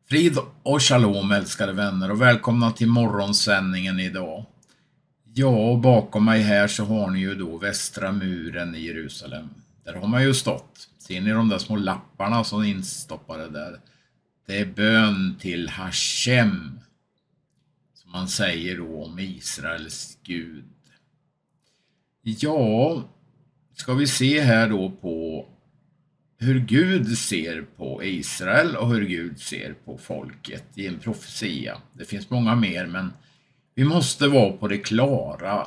Frid och shalom älskade vänner och välkomna till morgonsändningen idag. Ja, bakom mig här så har ni ju då västra muren i Jerusalem. Där har man ju stått. Ser ni de där små lapparna som är instoppade där? Det är bön till Hashem, som man säger då om Israels Gud. Ja, ska vi se här då på hur Gud ser på Israel och hur Gud ser på folket i en profetia. Det finns många mer, men vi måste vara på det klara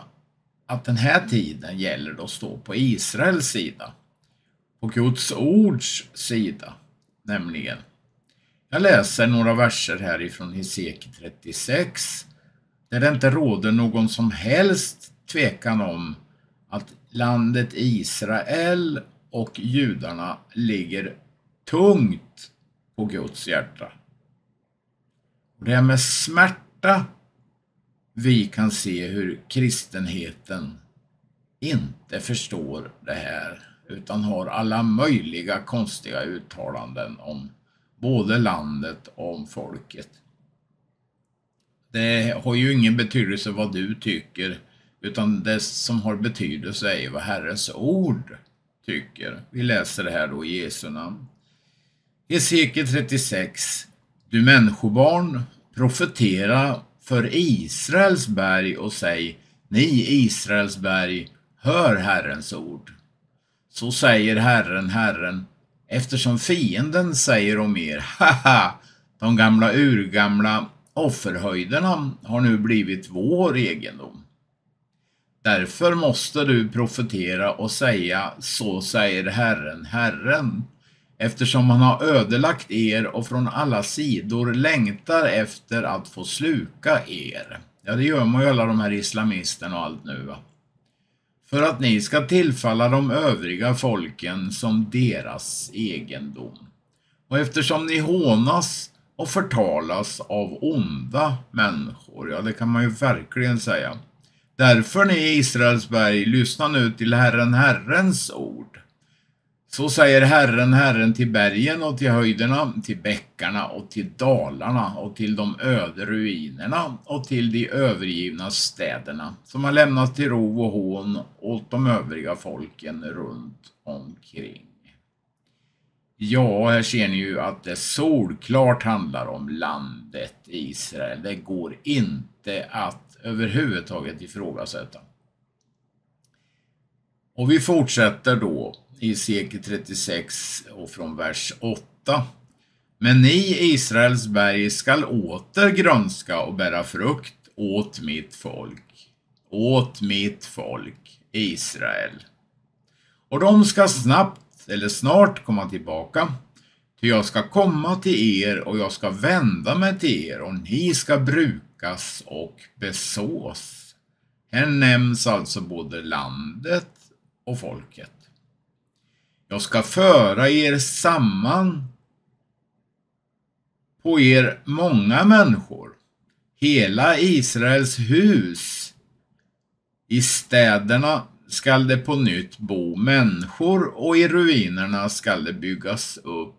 att den här tiden gäller att stå på Israels sida. På Guds ords sida, nämligen. Jag läser några verser här ifrån Hesekiel 36, där det inte råder någon som helst tvekan om att landet Israel och judarna ligger tungt på Guds hjärta. Och det är med smärta vi kan se hur kristenheten inte förstår det här, utan har alla möjliga konstiga uttalanden om både landet och om folket. Det har ju ingen betydelse vad du tycker, utan det som har betydelse är vad Herrens ord tycker. Vi läser det här då i Jesu namn. Hesekiel 36. Du människobarn, profetera för Israels berg och säg: ni Israels berg, hör Herrens ord. Så säger Herren, Herren, eftersom fienden säger om er: haha, de gamla urgamla offerhöjderna har nu blivit vår egendom. Därför måste du profetera och säga: så säger Herren, Herren, eftersom han har ödelagt er och från alla sidor längtar efter att få sluka er. Ja, det gör man ju alla de här islamisterna och allt nu, va? För att ni ska tillfalla de övriga folken som deras egendom. Och eftersom ni hånas och förtalas av onda människor, ja, det kan man ju verkligen säga. Därför ni Israels berg, lyssna nu till Herren, Herrens ord. Så säger Herren, Herren till bergen och till höjderna, till bäckarna och till dalarna och till de öde ruinerna och till de övergivna städerna som har lämnat till ro och hån åt de övriga folken runt omkring. Ja, här ser ni ju att det solklart handlar om landet Israel. Det går inte att överhuvudtaget ifrågasätta. Och vi fortsätter då i Hesekiel 36 och från vers 8. Men ni Israels berg skall åter grönska och bära frukt åt mitt folk Israel. Och de ska snart komma tillbaka, ty jag ska komma till er och jag ska vända mig till er och ni ska brukas och besås. Här nämns alltså både landet och folket. Jag ska föra er samman på er många människor, hela Israels hus. I städerna skall det på nytt bo människor och i ruinerna skall det byggas upp.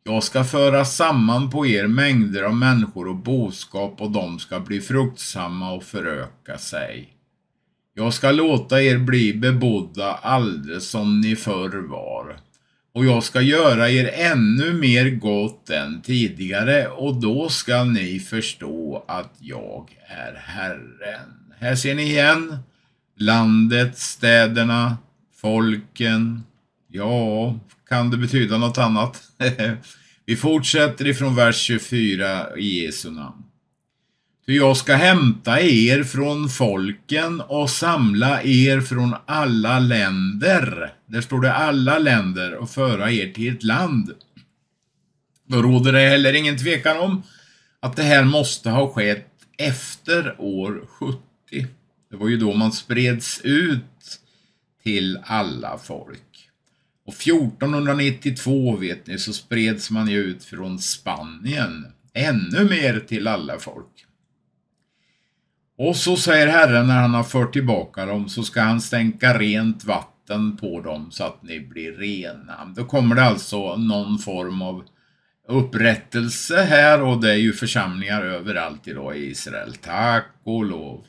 Jag ska föra samman på er mängder av människor och boskap och de ska bli fruktsamma och föröka sig. Jag ska låta er bli bebodda alldeles som ni förr var. Och jag ska göra er ännu mer gott än tidigare och då ska ni förstå att jag är Herren. Här ser ni igen landet, städerna, folken. Ja, kan det betyda något annat? Vi fortsätter ifrån vers 24 i Jesu namn. För jag ska hämta er från folken och samla er från alla länder. Där står det alla länder och föra er till ett land. Då råder det heller ingen tvekan om att det här måste ha skett efter år 70. Det var ju då man spreds ut till alla folk. Och 1492 vet ni så spreds man ju ut från Spanien ännu mer till alla folk. Och så säger Herren när han har fört tillbaka dem så ska han stänka rent vatten på dem så att ni blir rena. Då kommer det alltså någon form av upprättelse här, och det är ju församlingar överallt idag i Israel. Tack och lov.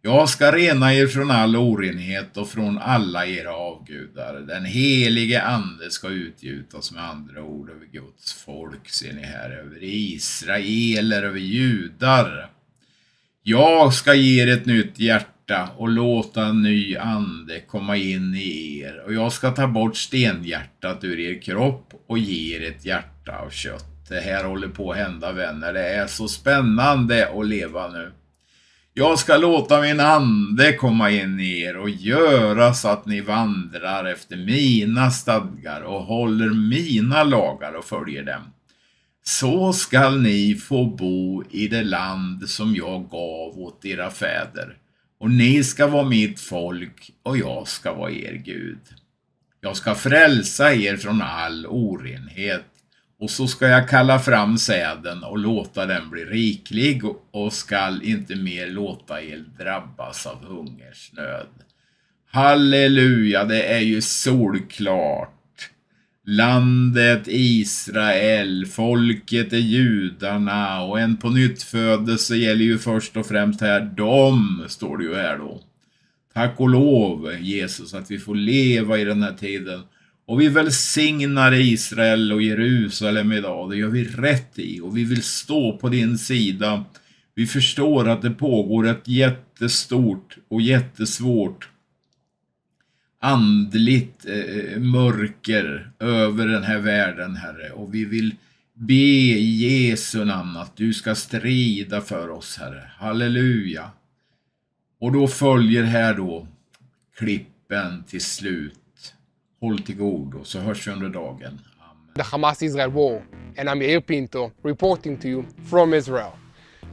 Jag ska rena er från all orenhet och från alla era avgudar. Den helige ande ska utgjutas, med andra ord, över Guds folk, ser ni här, över Israeler, över judar. Jag ska ge er ett nytt hjärta och låta en ny ande komma in i er. Och jag ska ta bort stenhjärtat ur er kropp och ge er ett hjärta av kött. Det här håller på att hända, vänner. Det är så spännande att leva nu. Jag ska låta min ande komma in i er och göra så att ni vandrar efter mina stadgar och håller mina lagar och följer dem. Så skall ni få bo i det land som jag gav åt era fäder. Och ni ska vara mitt folk och jag ska vara er Gud. Jag ska frälsa er från all orenhet. Och så ska jag kalla fram säden och låta den bli riklig och skall inte mer låta er drabbas av hungersnöd. Halleluja, det är ju solklart. Landet Israel, folket är judarna, och en på nytt födelse gäller ju först och främst här dem, står det ju här då. Tack och lov, Jesus, att vi får leva i den här tiden. Och vi välsignar Israel och Jerusalem idag. Det gör vi rätt i. Och vi vill stå på din sida. Vi förstår att det pågår ett jättestort och jättesvårt andligt mörker över den här världen, Herre. Och vi vill be i Jesu namn att du ska strida för oss, Herre. Halleluja. Och då följer här då klippen till slut. Håll till god, och så hörs vi under dagen. Amen. The Hamas-Israel war, and I'm Yair Pinto reporting to you from Israel.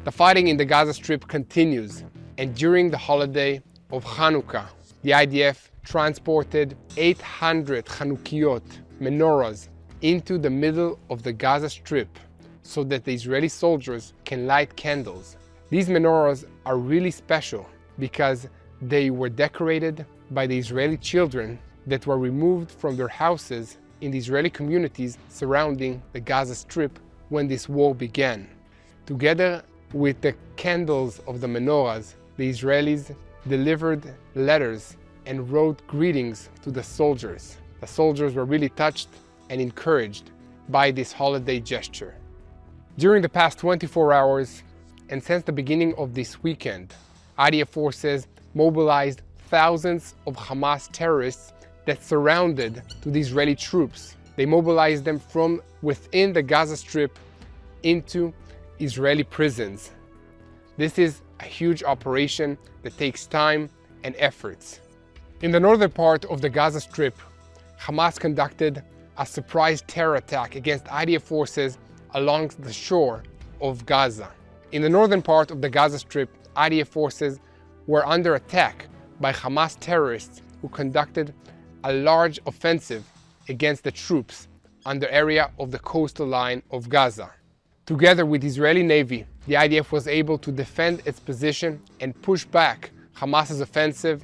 The fighting in the Gaza Strip continues, and during the holiday of Hanukkah, the IDF transported 800 Chanukiot menorahs into the middle of the Gaza Strip so that the Israeli soldiers can light candles. These menorahs are really special because they were decorated by the Israeli children that were removed from their houses in the Israeli communities surrounding the Gaza Strip when this war began. Together with the candles of the menorahs, the Israelis delivered letters and wrote greetings to the soldiers. The soldiers were really touched and encouraged by this holiday gesture. During the past 24 hours, and since the beginning of this weekend, IDF forces mobilized thousands of Hamas terrorists that surrounded to the Israeli troops. They mobilized them from within the Gaza Strip into Israeli prisons. This is a huge operation that takes time and efforts. In the northern part of the Gaza Strip, Hamas conducted a surprise terror attack against IDF forces along the shore of Gaza. In the northern part of the Gaza Strip, IDF forces were under attack by Hamas terrorists who conducted a large offensive against the troops on the area of the coastal line of Gaza. Together with the Israeli Navy, the IDF was able to defend its position and push back Hamas's offensive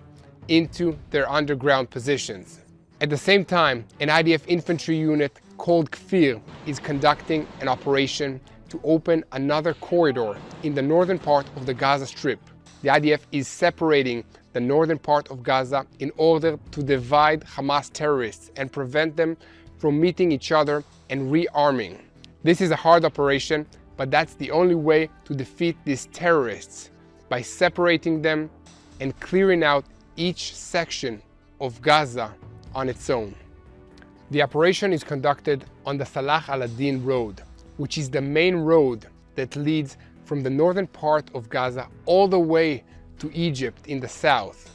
into their underground positions. At the same time, an IDF infantry unit called Kfir is conducting an operation to open another corridor in the northern part of the Gaza Strip. The IDF is separating the northern part of Gaza in order to divide Hamas terrorists and prevent them from meeting each other and rearming. This is a hard operation, but that's the only way to defeat these terrorists, by separating them and clearing out each section of Gaza on its own. The operation is conducted on the Salah al-Adin road, which is the main road that leads from the northern part of Gaza all the way to Egypt in the south.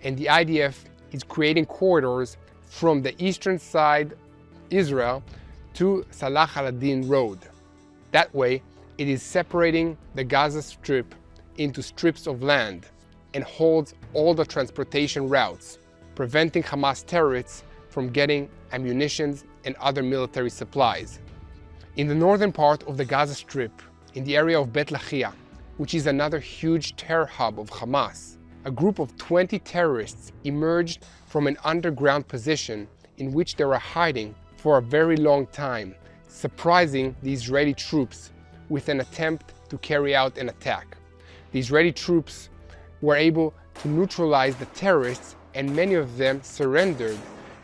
And the IDF is creating corridors from the eastern side, Israel, to Salah al-Adin road. That way, it is separating the Gaza Strip into strips of land and holds all the transportation routes, preventing Hamas terrorists from getting ammunitions and other military supplies. In the northern part of the Gaza Strip, in the area of Bet Lahia, which is another huge terror hub of Hamas, a group of 20 terrorists emerged from an underground position in which they were hiding for a very long time, surprising the Israeli troops with an attempt to carry out an attack. The Israeli troops were able to neutralize the terrorists, and many of them surrendered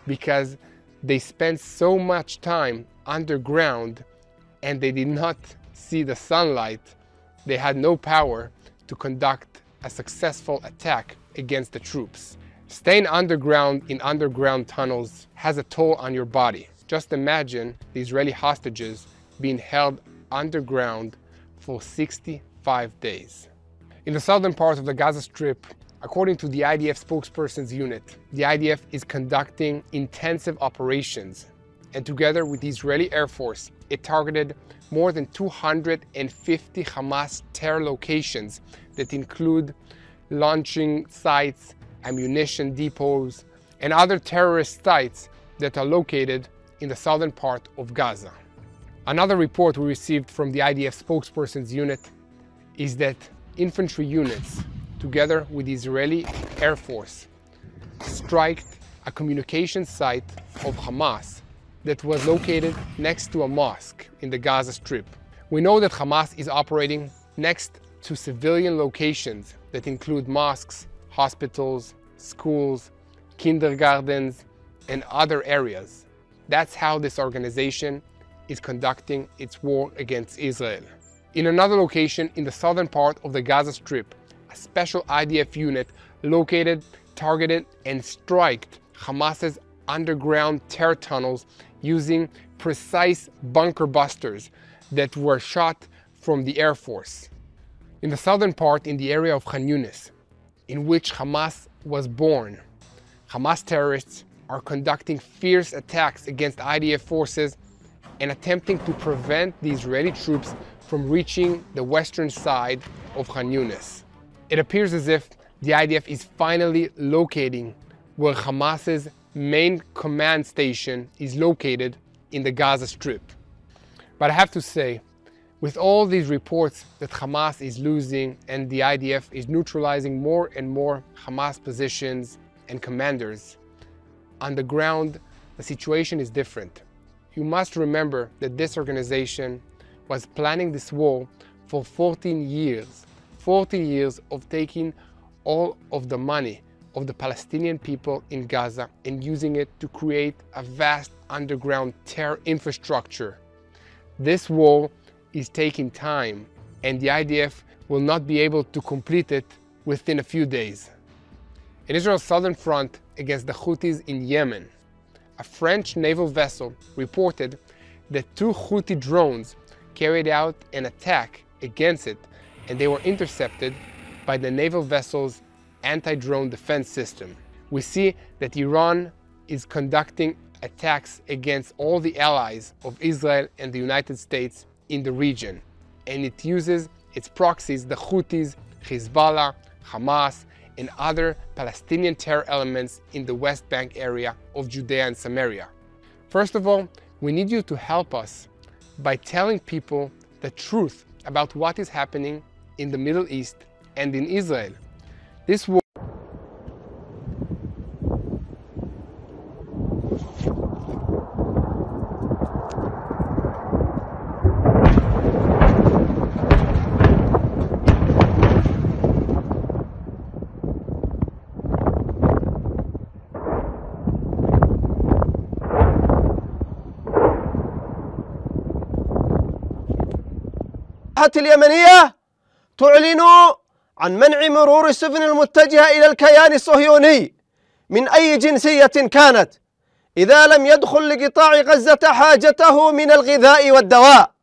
because they spent so much time underground and they did not see the sunlight. They had no power to conduct a successful attack against the troops. Staying underground in underground tunnels has a toll on your body. Just imagine the Israeli hostages being held underground for 65 days. In the southern part of the Gaza Strip, according to the IDF spokesperson's unit, the IDF is conducting intensive operations, and together with the Israeli Air Force, it targeted more than 250 Hamas terror locations that include launching sites, ammunition depots, and other terrorist sites that are located in the southern part of Gaza. Another report we received from the IDF spokesperson's unit is that infantry units, together with the Israeli Air Force, struck a communication site of Hamas that was located next to a mosque in the Gaza Strip. We know that Hamas is operating next to civilian locations that include mosques, hospitals, schools, kindergartens, and other areas. That's how this organization is conducting its war against Israel. In another location in the southern part of the Gaza Strip, a special IDF unit located, targeted, and struck Hamas's underground terror tunnels using precise bunker busters that were shot from the Air Force. In the southern part, in the area of Khan Yunis, in which Hamas was born, Hamas terrorists are conducting fierce attacks against IDF forces and attempting to prevent the Israeli troops from reaching the western side of Khan Yunis. It appears as if the IDF is finally locating where Hamas's main command station is located in the Gaza Strip. But I have to say, with all these reports that Hamas is losing and the IDF is neutralizing more and more Hamas positions and commanders, on the ground, the situation is different. You must remember that this organization was planning this war for 14 years. 14 years of taking all of the money of the Palestinian people in Gaza and using it to create a vast underground terror infrastructure. This war is taking time, and the IDF will not be able to complete it within a few days. In Israel's southern front against the Houthis in Yemen, a French naval vessel reported that 2 Houthi drones carried out an attack against it, and they were intercepted by the naval vessel's anti-drone defense system. We see that Iran is conducting attacks against all the allies of Israel and the United States in the region, and it uses its proxies, the Houthis, Hezbollah, Hamas, and other Palestinian terror elements in the West Bank area of Judea and Samaria. First of all, we need you to help us by telling people the truth about what is happening in the Middle East and in Israel. This war اليمنية تعلن عن منع مرور السفن المتجهة إلى الكيان الصهيوني من أي جنسية كانت إذا لم يدخل لقطاع غزة حاجته من الغذاء والدواء.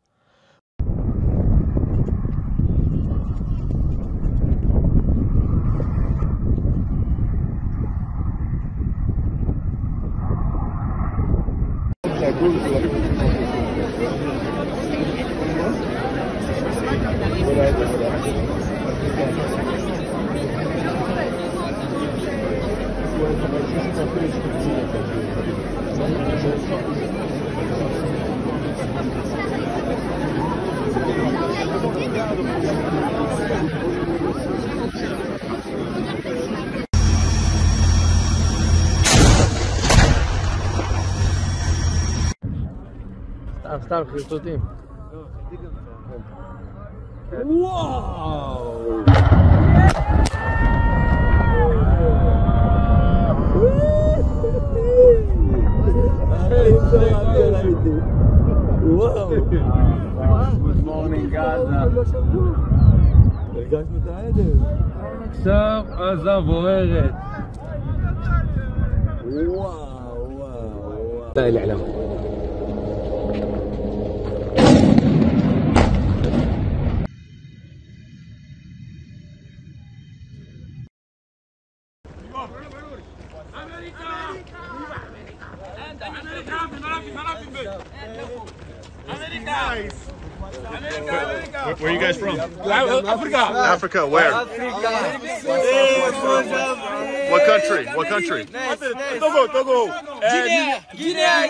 סתם חרטוטים. וואו! וואו! Good morning, Gaza. הרגשנו את העדף. עכשיו עזה בוערת. וואו, וואו. די לעלם. Where are you guys from? Africa. Africa, where? What country? What country? Togo. Guinea.